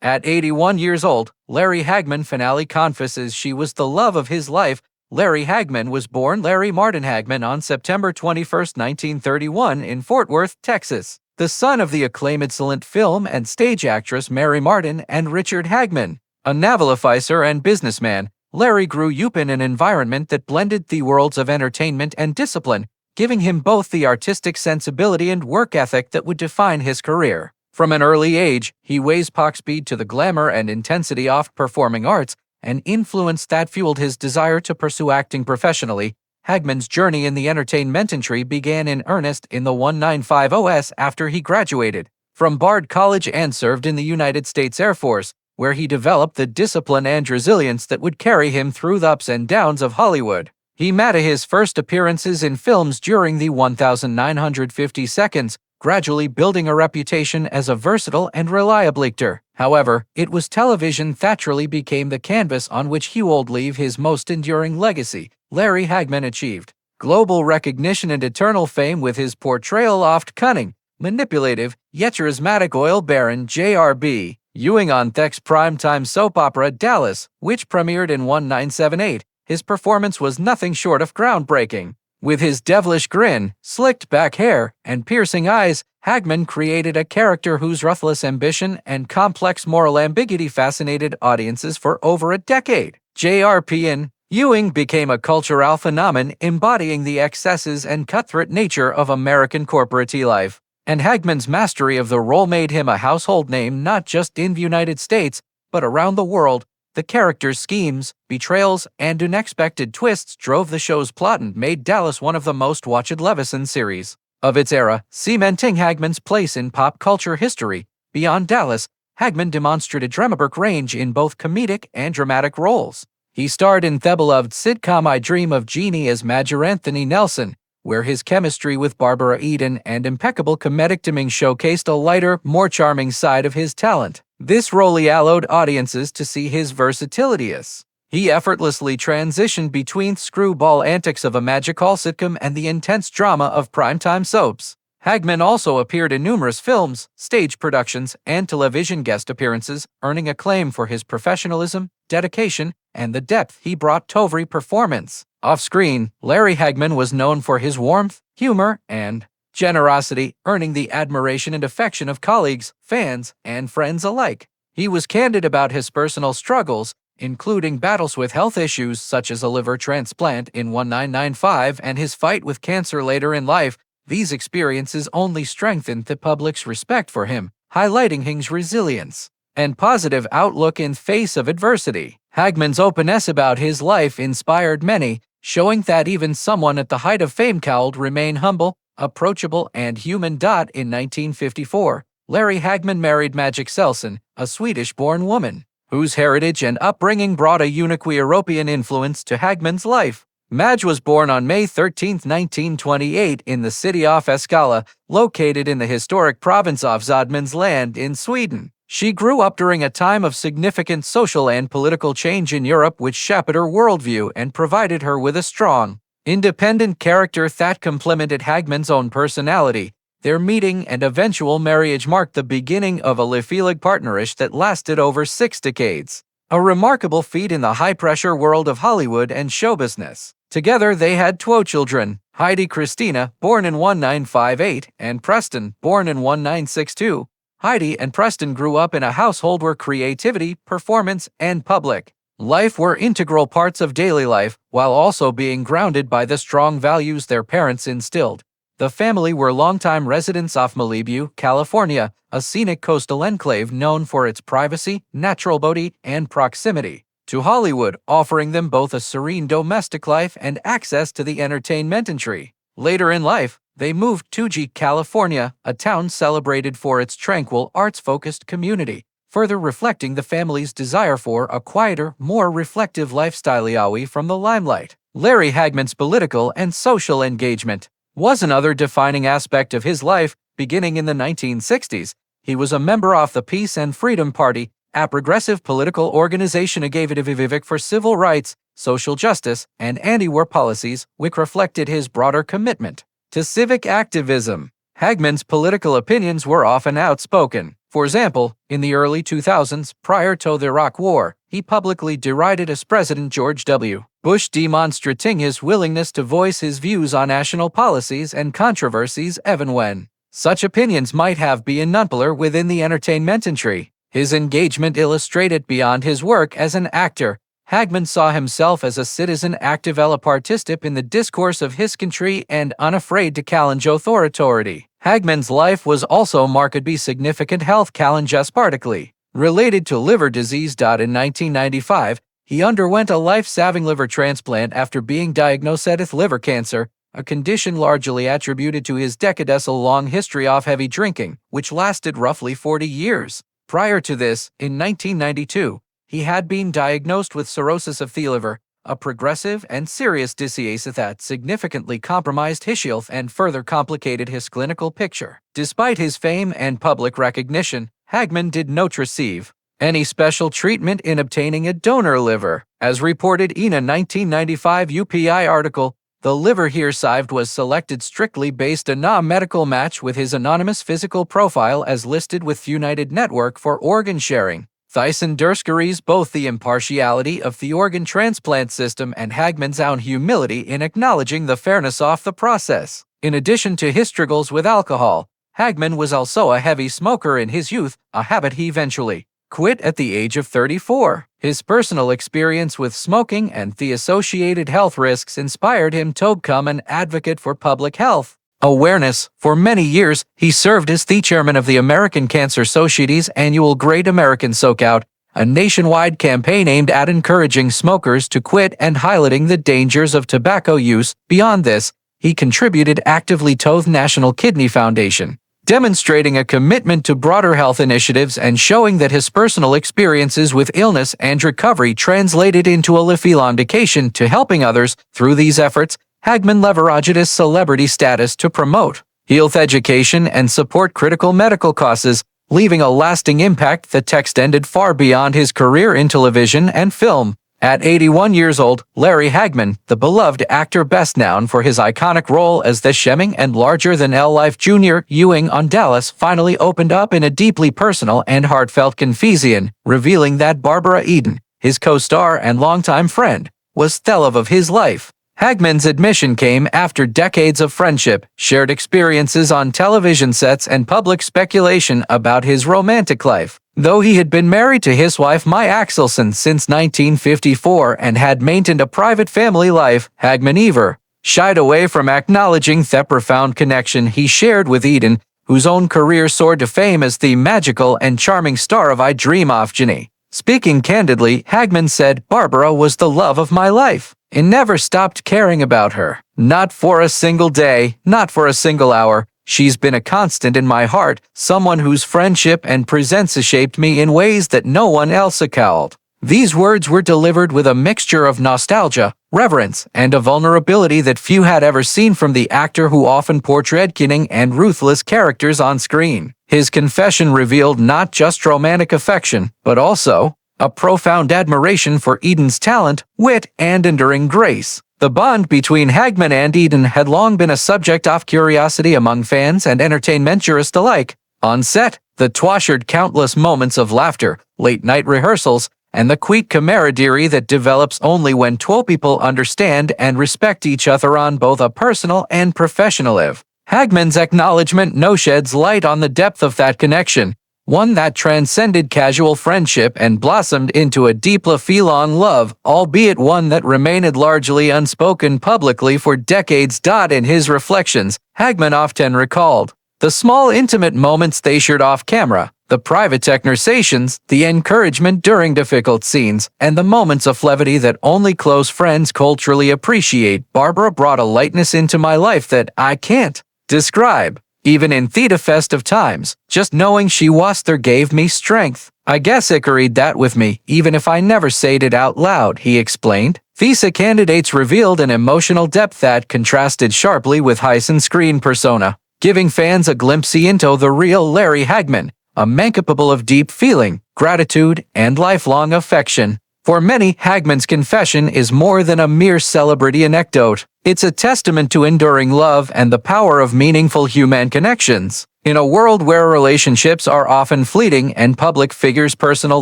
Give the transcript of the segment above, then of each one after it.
At 81 years old, Larry Hagman finally confesses she was the love of his life. Larry Hagman was born Larry Martin Hagman on September 21, 1931 in Fort Worth, Texas, the son of the acclaimed excellent film and stage actress Mary Martin and Richard Hagman. A naval officer and businessman, Larry grew up in an environment that blended the worlds of entertainment and discipline, giving him both the artistic sensibility and work ethic that would define his career. From an early age, he weighs speed to the glamour and intensity of performing arts, an influence that fueled his desire to pursue acting professionally. Hagman's journey in the entertainment industry began in earnest in the 1950s after he graduated from Bard College and served in the United States Air Force, where he developed the discipline and resilience that would carry him through the ups and downs of Hollywood. He made his first appearances in films during the 1950 seconds, gradually building a reputation as a versatile and reliable actor. However, it was television that really became the canvas on which he would leave his most enduring legacy. Larry Hagman achieved global recognition and eternal fame with his portrayal of cunning, manipulative, yet charismatic oil baron J.R.B. Ewing on Tech's primetime soap opera Dallas, which premiered in 1978. His performance was nothing short of groundbreaking. With his devilish grin, slicked back hair, and piercing eyes, Hagman created a character whose ruthless ambition and complex moral ambiguity fascinated audiences for over a decade. J.R.P. Ewing became a cultural phenomenon embodying the excesses and cutthroat nature of American corporate life. And Hagman's mastery of the role made him a household name not just in the United States, but around the world. The character's schemes, betrayals, and unexpected twists drove the show's plot and made Dallas one of the most watched television series of its era, cementing Hagman's place in pop culture history. Beyond Dallas, Hagman demonstrated dramatic range in both comedic and dramatic roles. He starred in the beloved sitcom I Dream of Jeannie as Major Anthony Nelson, where his chemistry with Barbara Eden and impeccable comedic timing showcased a lighter, more charming side of his talent. This role allowed audiences to see his versatility as he effortlessly transitioned between screwball antics of a magical sitcom and the intense drama of primetime soaps. Hagman also appeared in numerous films, stage productions, and television guest appearances, earning acclaim for his professionalism, dedication, and the depth he brought to every performance. Off-screen, Larry Hagman was known for his warmth, humor, and generosity, earning the admiration and affection of colleagues, fans, and friends alike. He was candid about his personal struggles, including battles with health issues such as a liver transplant in 1995 and his fight with cancer later in life. These experiences only strengthened the public's respect for him, highlighting his resilience and positive outlook in face of adversity. Hagman's openness about his life inspired many, showing that even someone at the height of fame could remain humble, approachable, and human. In 1954, Larry Hagman married Magic Selson, a Swedish-born woman, whose heritage and upbringing brought a unique European influence to Hagman's life. Madge was born on May 13, 1928 in the city of Eskala, located in the historic province of Södermanland in Sweden. She grew up during a time of significant social and political change in Europe, which shaped her worldview and provided her with a strong, independent character that complemented Hagman's own personality. Their meeting and eventual marriage marked the beginning of a lifelong partnership that lasted over 6 decades, a remarkable feat in the high-pressure world of Hollywood and show business. Together they had 2 children, Heidi Christina, born in 1958, and Preston, born in 1962. Heidi and Preston grew up in a household where creativity, performance, and public life were integral parts of daily life, while also being grounded by the strong values their parents instilled. The family were longtime residents of Malibu, California, a scenic coastal enclave known for its privacy, natural beauty, and proximity to Hollywood, offering them both a serene domestic life and access to the entertainment industry. Later in life, they moved to California, a town celebrated for its tranquil, arts-focused community, further reflecting the family's desire for a quieter, more reflective lifestyle away from the limelight. Larry Hagman's political and social engagement was another defining aspect of his life. Beginning in the 1960s, he was a member of the Peace and Freedom Party, a progressive political organization advocating for civil rights, social justice, and anti-war policies, which reflected his broader commitment to civic activism. Hagman's political opinions were often outspoken, For example, in the early 2000s, prior to the Iraq War, he publicly derided as President George W. Bush, demonstrating his willingness to voice his views on national policies and controversies even when such opinions might have been unpopular within the entertainment industry. His engagement illustrated beyond his work as an actor. Hagman saw himself as a citizen active participant in the discourse of his country and unafraid to challenge authority. Hagman's life was also marked by significant health challenges, particularly related to liver disease. In 1995, he underwent a life-saving liver transplant after being diagnosed with liver cancer, a condition largely attributed to his decades-long history of heavy drinking, which lasted roughly 40 years. Prior to this, in 1992, he had been diagnosed with cirrhosis of the liver, a progressive and serious disease that significantly compromised his health and further complicated his clinical picture. Despite his fame and public recognition, Hagman did not receive any special treatment in obtaining a donor liver. As reported in a 1995 UPI article, the liver he received was selected strictly based on a medical match with his anonymous physical profile as listed with United Network for Organ Sharing. This underscores both the impartiality of the organ transplant system and Hagman's own humility in acknowledging the fairness of the process. In addition to his struggles with alcohol, Hagman was also a heavy smoker in his youth, a habit he eventually quit at the age of 34. His personal experience with smoking and the associated health risks inspired him to become an advocate for public health awareness. For many years, he served as the chairman of the American Cancer Society's annual Great American Soakout, a nationwide campaign aimed at encouraging smokers to quit and highlighting the dangers of tobacco use. Beyond this, he contributed actively to the National Kidney Foundation, demonstrating a commitment to broader health initiatives and showing that his personal experiences with illness and recovery translated into a lifelong dedication to helping others. Through these efforts, Hagman leveraged his celebrity status to promote health education and support critical medical causes, leaving a lasting impact that extended far beyond his career in television and film. At 81 years old, Larry Hagman, the beloved actor best known for his iconic role as the charming and larger-than-life Jr. Ewing on Dallas, finally opened up in a deeply personal and heartfelt confession, revealing that Barbara Eden, his co-star and longtime friend, was the love of his life. Hagman's admission came after decades of friendship, shared experiences on television sets, and public speculation about his romantic life. Though he had been married to his wife Maya Axelson since 1954 and had maintained a private family life, Hagman never shied away from acknowledging the profound connection he shared with Eden, whose own career soared to fame as the magical and charming star of I Dream of Jeannie. Speaking candidly, Hagman said, "Barbara was the love of my life, and never stopped caring about her. Not for a single day, not for a single hour. She's been a constant in my heart, someone whose friendship and presence has shaped me in ways that no one else could." These words were delivered with a mixture of nostalgia, reverence, and a vulnerability that few had ever seen from the actor who often portrayed cunning and ruthless characters on screen. His confession revealed not just romantic affection, but also a profound admiration for Eden's talent, wit, and enduring grace. The bond between Hagman and Eden had long been a subject of curiosity among fans and entertainment jurists alike. On set, the two shared countless moments of laughter, late-night rehearsals, and the quiet camaraderie that develops only when two people understand and respect each other on both a personal and professional level. Hagman's acknowledgement no sheds light on the depth of that connection, one that transcended casual friendship and blossomed into a deep lifelong love, albeit one that remained largely unspoken publicly for decades. In his reflections, Hagman often recalled the small intimate moments they shared off camera, the private conversations, the encouragement during difficult scenes, and the moments of levity that only close friends culturally appreciate. "Barbara brought a lightness into my life that I can't describe. Even in the festive times, just knowing she was there gave me strength. I guess I carried that with me, even if I never said it out loud," he explained. These candidates revealed an emotional depth that contrasted sharply with Hyson's screen persona, giving fans a glimpse into the real Larry Hagman, a man capable of deep feeling, gratitude, and lifelong affection. For many, Hagman's confession is more than a mere celebrity anecdote. It's a testament to enduring love and the power of meaningful human connections. In a world where relationships are often fleeting and public figures' personal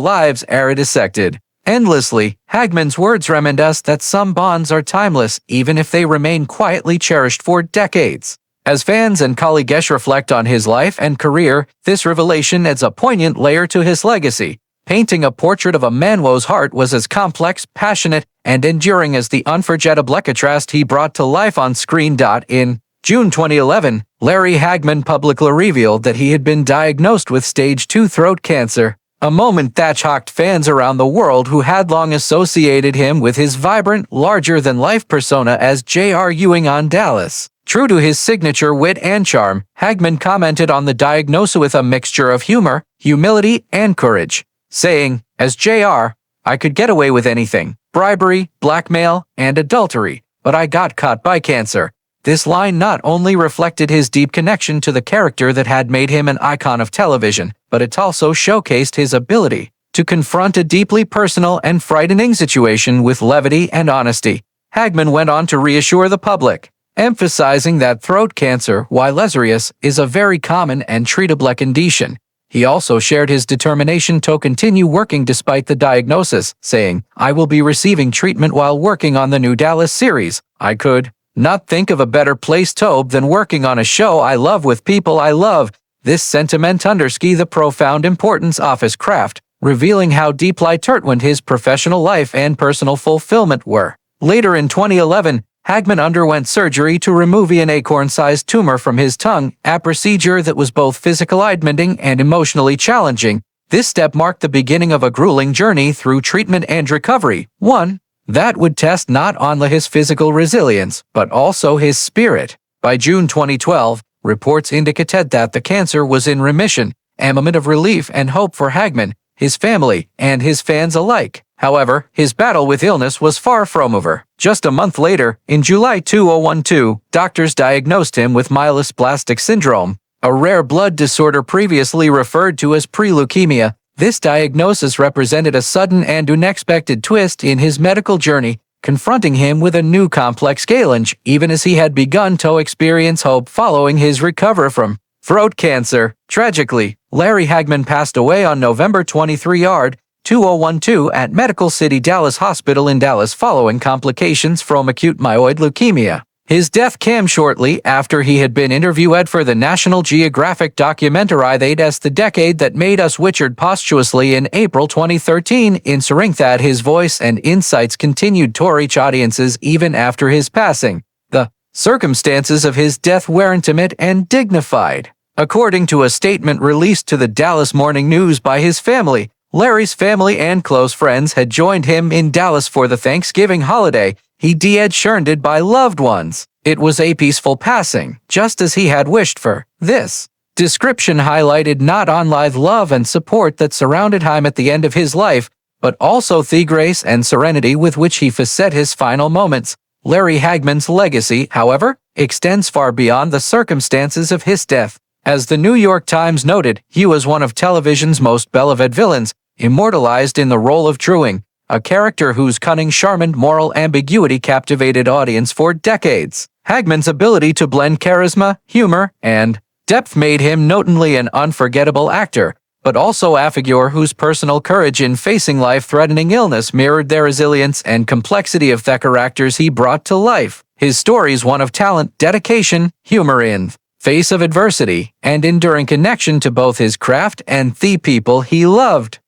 lives are dissected endlessly, Hagman's words remind us that some bonds are timeless even if they remain quietly cherished for decades. As fans and colleagues reflect on his life and career, this revelation adds a poignant layer to his legacy, painting a portrait of a man whose heart was as complex, passionate, and enduring as the unforgettable contrast he brought to life on screen. In June 2011, Larry Hagman publicly revealed that he had been diagnosed with stage 2 throat cancer, a moment that shocked fans around the world who had long associated him with his vibrant, larger-than-life persona as J.R. Ewing on Dallas. True to his signature wit and charm, Hagman commented on the diagnosis with a mixture of humor, humility, and courage, saying, "As J.R., I could get away with anything, bribery, blackmail, and adultery, but I got caught by cancer." This line not only reflected his deep connection to the character that had made him an icon of television, but it also showcased his ability to confront a deeply personal and frightening situation with levity and honesty. Hagman went on to reassure the public, emphasizing that throat cancer, while serious, is a very common and treatable condition. He also shared his determination to continue working despite the diagnosis, saying, "I will be receiving treatment while working on the new Dallas series. I could not think of a better place to be than working on a show I love with people I love." This sentiment underscores the profound importance of his craft, revealing how deeply intertwined his professional life and personal fulfillment were. Later in 2011, Hagman underwent surgery to remove an acorn-sized tumor from his tongue, a procedure that was both physically demanding and emotionally challenging. This step marked the beginning of a grueling journey through treatment and recovery, one that would test not only his physical resilience, but also his spirit. By June 2012, reports indicated that the cancer was in remission, a moment of relief and hope for Hagman, his family, and his fans alike. However, his battle with illness was far from over. Just a month later, in July 2012, doctors diagnosed him with myelodysplastic syndrome, a rare blood disorder previously referred to as pre-leukemia. This diagnosis represented a sudden and unexpected twist in his medical journey, confronting him with a new complex challenge, even as he had begun to experience hope following his recovery from throat cancer. Tragically, Larry Hagman passed away on November 23, 2012 at Medical City Dallas Hospital in Dallas following complications from acute myeloid leukemia. His death came shortly after he had been interviewed for the National Geographic documentary The Decade That Made Us, Richard posthumously in April 2013, ensuring that his voice and insights continued to reach audiences even after his passing. The circumstances of his death were intimate and dignified. According to a statement released to the Dallas Morning News by his family, Larry's family and close friends had joined him in Dallas for the Thanksgiving holiday. He had surrounded by loved ones. It was a peaceful passing, just as he had wished for. This description highlighted not only the love and support that surrounded him at the end of his life, but also the grace and serenity with which he faced his final moments. Larry Hagman's legacy, however, extends far beyond the circumstances of his death. As the New York Times noted, he was one of television's most beloved villains, immortalized in the role of Ewing, a character whose cunning charm and moral ambiguity captivated audience for decades. Hagman's ability to blend charisma, humor, and depth made him not only an unforgettable actor, but also a figure whose personal courage in facing life-threatening illness mirrored the resilience and complexity of the characters he brought to life. His story is one of talent, dedication, humor in face of adversity, and enduring connection to both his craft and the people he loved.